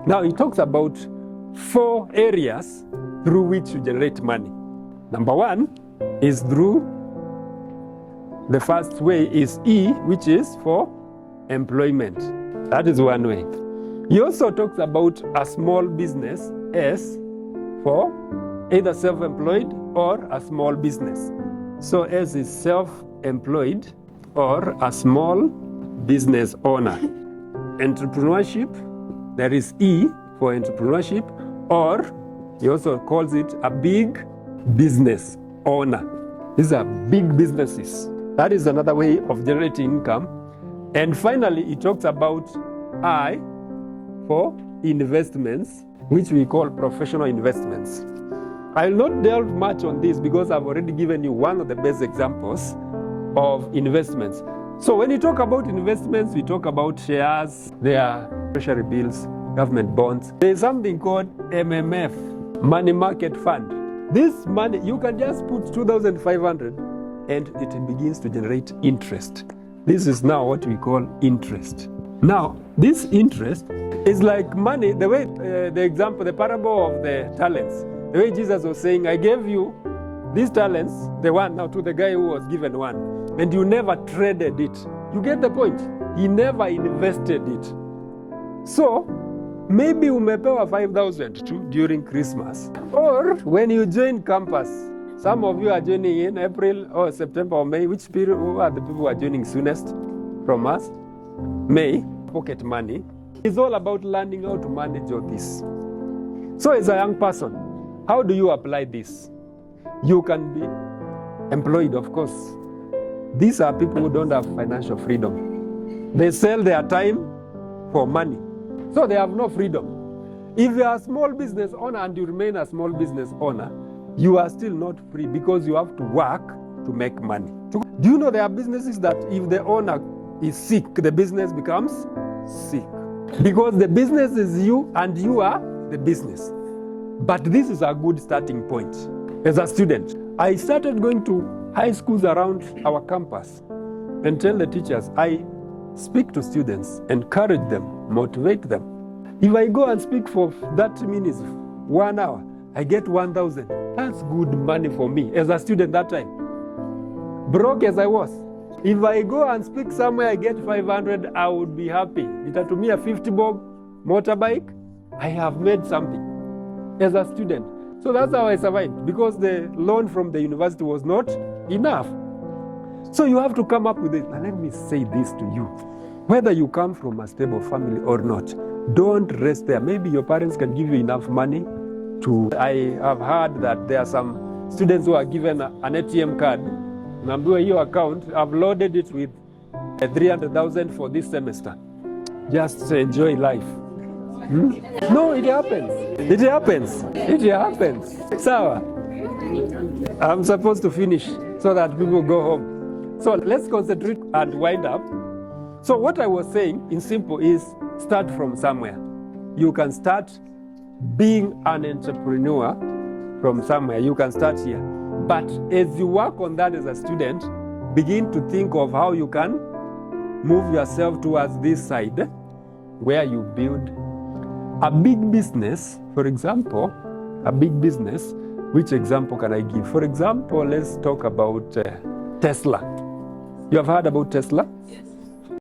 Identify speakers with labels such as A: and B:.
A: Now, he talks about 4 areas through which you generate money. Number 1 is through, the first way is E, which is for employment. That is one way. He also talks about a small business, S, for either self-employed or a small business. So S is self-employed or a small business owner. Entrepreneurship, there is E for entrepreneurship, or he also calls it a big business owner. These are big businesses. That is another way of generating income. And finally, he talks about I for investments, which we call professional investments. I'll not delve much on this because I've already given you one of the best examples of investments. So when you talk about investments, we talk about shares, there are treasury bills, government bonds. There's something called MMF, money market fund. This money, you can just put 2,500 and it begins to generate interest. This is now what we call interest. Now, this interest is like money, the way, the example, the parable of the talents. The way Jesus was saying, I gave you these talents, the one now to the guy who was given one, and you never traded it. You get the point? He never invested it. So, maybe umepewa 5,000 too during Christmas. Or when you join campus, some of you are joining in April or September or May. Which period? Who are the people who are joining soonest from us? May. Pocket money. It's all about learning how to manage all this. So as a young person, how do you apply this? You can be employed, of course. These are people who don't have financial freedom. They sell their time for money. So they have no freedom. If you are a small business owner and you remain a small business owner, you are still not free because you have to work to make money. Do you know there are businesses that if the owner is sick, the business becomes sick? Because the business is you and you are the business. But this is a good starting point. As a student, I started going to high schools around our campus and tell the teachers, I speak to students, encourage them, motivate them. If I go and speak for 30 minutes, 1 hour, I get 1,000. That's good money for me as a student that time. Broke as I was. If I go and speak somewhere, I get 500, I would be happy. Itatumia a 50 bob motorbike, I have made something as a student. So that's how I survived, because the loan from the university was not enough. So you have to come up with it. And let me say this to you. Whether you come from a stable family or not, don't rest there. Maybe your parents can give you enough money to... I have heard that there are some students who are given an ATM card. Nambiwa your account, I've loaded it with 300,000 for this semester. Just enjoy life. No, it happens. It happens. It happens. Sawa. I'm supposed to finish so that people go home. So let's concentrate and wind up. So what I was saying in simple is start from somewhere. You can start being an entrepreneur from somewhere. You can start here. But as you work on that as a student, begin to think of how you can move yourself towards this side where you build a big business. For example, a big business. Which example can I give? For example, let's talk about Tesla. You have heard about Tesla?
B: Yes.